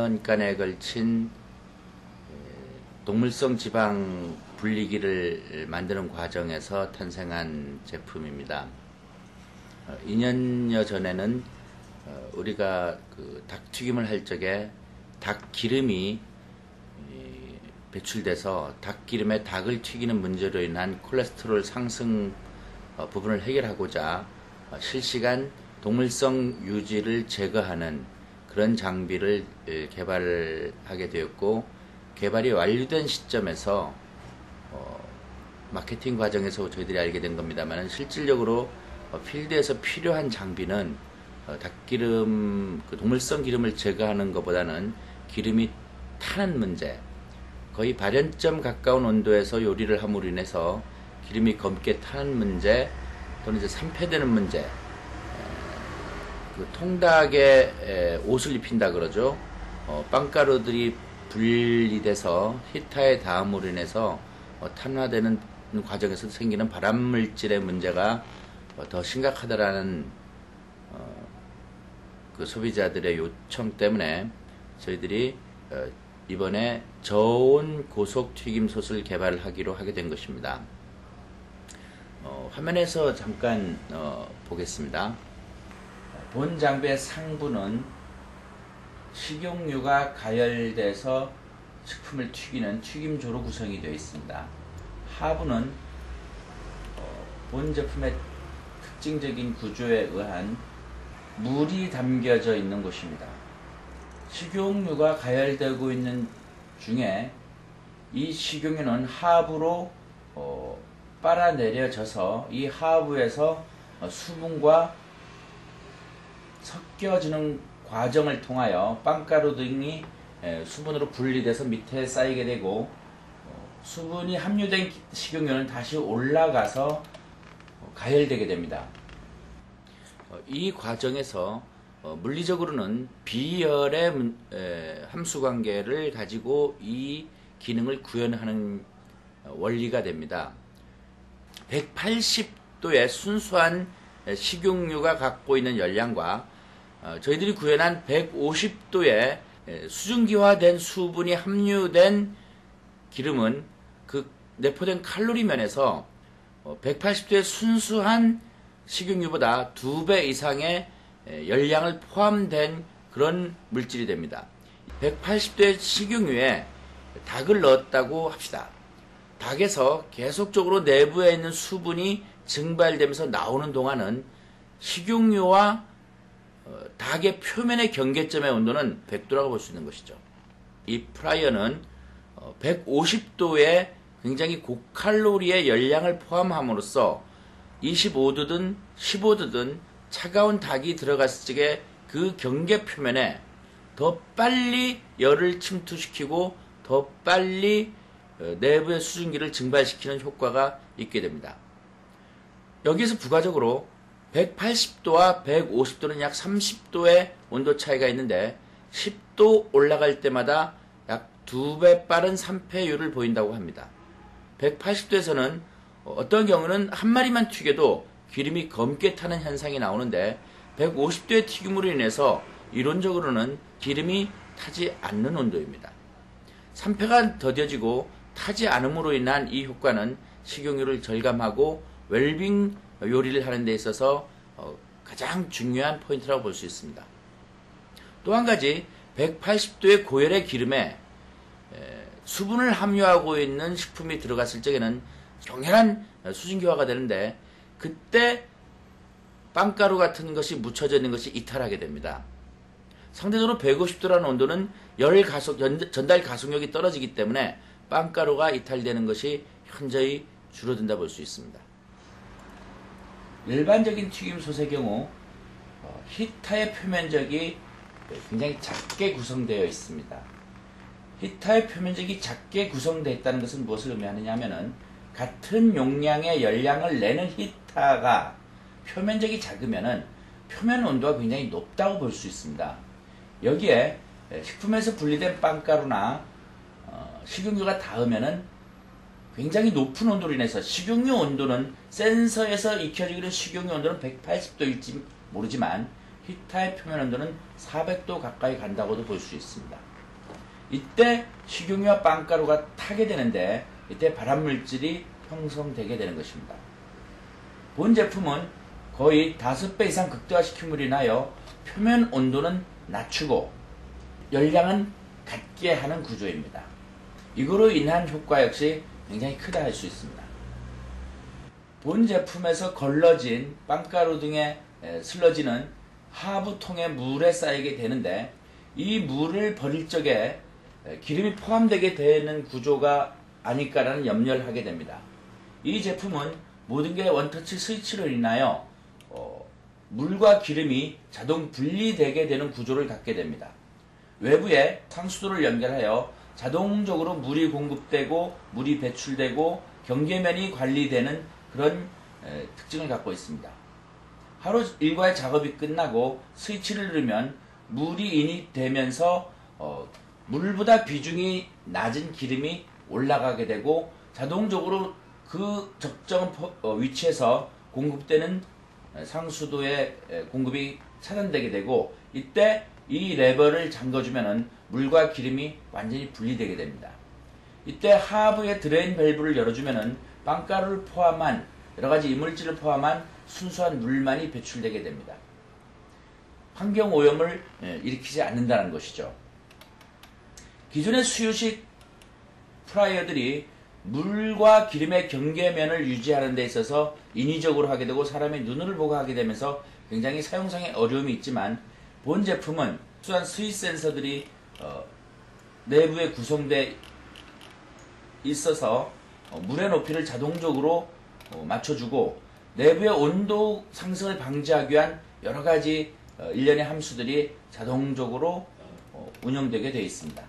4년간에 걸친 동물성 지방 분리기를 만드는 과정에서 탄생한 제품입니다. 2년여 전에는 우리가 그 닭튀김을 할 적에 닭 기름이 배출돼서 닭기름에 닭을 튀기는 문제로 인한 콜레스테롤 상승 부분을 해결하고자 실시간 동물성 유지를 제거하는 그런 장비를 개발하게 되었고, 개발이 완료된 시점에서 마케팅 과정에서 저희들이 알게 된 겁니다만, 실질적으로 필드에서 필요한 장비는 닭기름, 그 동물성 기름을 제거하는 것보다는 기름이 타는 문제, 거의 발연점 가까운 온도에서 요리를 함으로 인해서 기름이 검게 타는 문제, 또는 이제 산패되는 문제, 그 통닭에 옷을 입힌다 그러죠. 빵가루들이 분리돼서 히터에 닿음으로 인해서 탄화되는 과정에서 생기는 발암물질의 문제가 더 심각하다라는 그 소비자들의 요청 때문에 저희들이 이번에 저온 고속 튀김솥을 개발하기로 하게 된 것입니다. 화면에서 잠깐 보겠습니다. 본 장비의 상부는 식용유가 가열돼서 식품을 튀기는 튀김조로 구성이 되어 있습니다. 하부는 본 제품의 특징적인 구조에 의한 물이 담겨져 있는 곳입니다. 식용유가 가열되고 있는 중에 이 식용유는 하부로 빨아내려져서 이 하부에서 수분과 섞여지는 과정을 통하여 빵가루 등이 수분으로 분리돼서 밑에 쌓이게 되고, 수분이 함유된 식용유는 다시 올라가서 가열되게 됩니다. 이 과정에서 물리적으로는 비열의 함수관계를 가지고 이 기능을 구현하는 원리가 됩니다. 180도의 순수한 식용유가 갖고 있는 열량과 저희들이 구현한 150도의 수증기화된 수분이 함유된 기름은 그 내포된 칼로리 면에서 180도의 순수한 식용유보다 2배 이상의 열량을 포함된 그런 물질이 됩니다. 180도의 식용유에 닭을 넣었다고 합시다. 닭에서 계속적으로 내부에 있는 수분이 증발되면서 나오는 동안은 식용유와 닭의 표면의 경계점의 온도는 100도라고 볼 수 있는 것이죠. 이 프라이어는 150도의 굉장히 고칼로리의 열량을 포함함으로써 25도든 15도든 차가운 닭이 들어갔을 적에 그 경계 표면에 더 빨리 열을 침투시키고 더 빨리 내부의 수증기를 증발시키는 효과가 있게 됩니다. 여기에서 부가적으로 180도와 150도는 약 30도의 온도 차이가 있는데 10도 올라갈 때마다 약 2배 빠른 산패율을 보인다고 합니다. 180도에서는 어떤 경우는 한 마리만 튀겨도 기름이 검게 타는 현상이 나오는데 150도의 튀김으로 인해서 이론적으로는 기름이 타지 않는 온도입니다. 산패가 더뎌지고 타지 않음으로 인한 이 효과는 식용유를 절감하고 웰빙 요리를 하는 데 있어서 가장 중요한 포인트라고 볼 수 있습니다. 또 한 가지, 180도의 고열의 기름에 수분을 함유하고 있는 식품이 들어갔을 적에는 격렬한 수증기화가 되는데, 그때 빵가루 같은 것이 묻혀져 있는 것이 이탈하게 됩니다. 상대적으로 150도라는 온도는 전달 가속력이 떨어지기 때문에 빵가루가 이탈되는 것이 현저히 줄어든다 볼 수 있습니다. 일반적인 튀김솥의 경우 히터의 표면적이 굉장히 작게 구성되어 있습니다. 히터의 표면적이 작게 구성되어 있다는 것은 무엇을 의미하느냐 하면은, 같은 용량의 열량을 내는 히터가 표면적이 작으면은 표면 온도가 굉장히 높다고 볼 수 있습니다. 여기에 식품에서 분리된 빵가루나 식용유가 닿으면은 굉장히 높은 온도로 인해서, 식용유 온도는 센서에서 익혀지는 식용유 온도는 180도일지 모르지만 히터의 표면 온도는 400도 가까이 간다고도 볼 수 있습니다. 이때 식용유와 빵가루가 타게 되는데 이때 발암물질이 형성되게 되는 것입니다. 본 제품은 거의 5배 이상 극대화시킴으로 인하여 표면 온도는 낮추고 열량은 같게 하는 구조입니다. 이거로 인한 효과 역시 굉장히 크다 할 수 있습니다. 본 제품에서 걸러진 빵가루 등의 슬러지는 하부 통에 물에 쌓이게 되는데 이 물을 버릴 적에 기름이 포함되게 되는 구조가 아닐까라는 염려를 하게 됩니다. 이 제품은 모든 게 원터치 스위치로 인하여 물과 기름이 자동 분리되게 되는 구조를 갖게 됩니다. 외부에 상수도를 연결하여 자동적으로 물이 공급되고 물이 배출되고 경계면이 관리되는 그런 특징을 갖고 있습니다. 하루 일과의 작업이 끝나고 스위치를 누르면 물이 인입되면서 물보다 비중이 낮은 기름이 올라가게 되고 자동적으로 그 적정 위치에서 공급되는 상수도의 공급이 차단되게 되고 이때 이 레버를 잠궈주면 물과 기름이 완전히 분리되게 됩니다. 이때 하부의 드레인 밸브를 열어주면 빵가루를 포함한 여러가지 이물질을 포함한 순수한 물만이 배출되게 됩니다. 환경오염을 일으키지 않는다는 것이죠. 기존의 수유식 프라이어들이 물과 기름의 경계면을 유지하는 데 있어서 인위적으로 하게 되고 사람의 눈을 보고 하게 되면서 굉장히 사용상의 어려움이 있지만 본 제품은 특수한 스윗 센서들이 내부에 구성되어 있어서 물의 높이를 자동적으로 맞춰주고 내부의 온도 상승을 방지하기 위한 여러가지 일련의 함수들이 자동적으로 운영되게 되어 있습니다.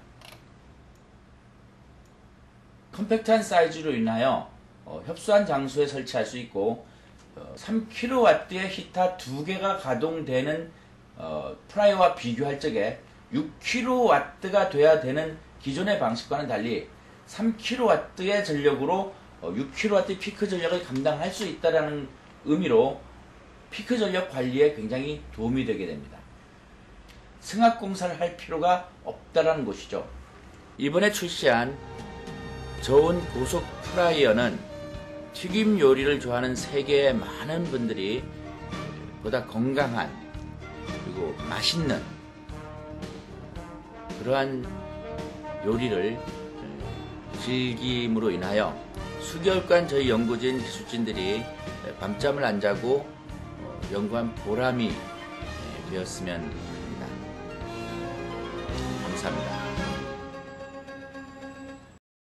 컴팩트한 사이즈로 인하여 협소한 장소에 설치할 수 있고 3kW의 히터 2개가 가동되는 프라이어와 비교할 적에 6kW가 돼야 되는 기존의 방식과는 달리 3kW의 전력으로 6kW의 피크 전력을 감당할 수 있다는 의미로 피크 전력 관리에 굉장히 도움이 되게 됩니다. 승합 공사를 할 필요가 없다는 것이죠. 이번에 출시한 저온 고속 프라이어는 튀김 요리를 좋아하는 세계의 많은 분들이 보다 건강한 그리고 맛있는 그러한 요리를 즐김으로 인하여 수개월간 저희 연구진 기술진들이 밤잠을 안 자고 연구한 보람이 되었으면 합니다. 감사합니다.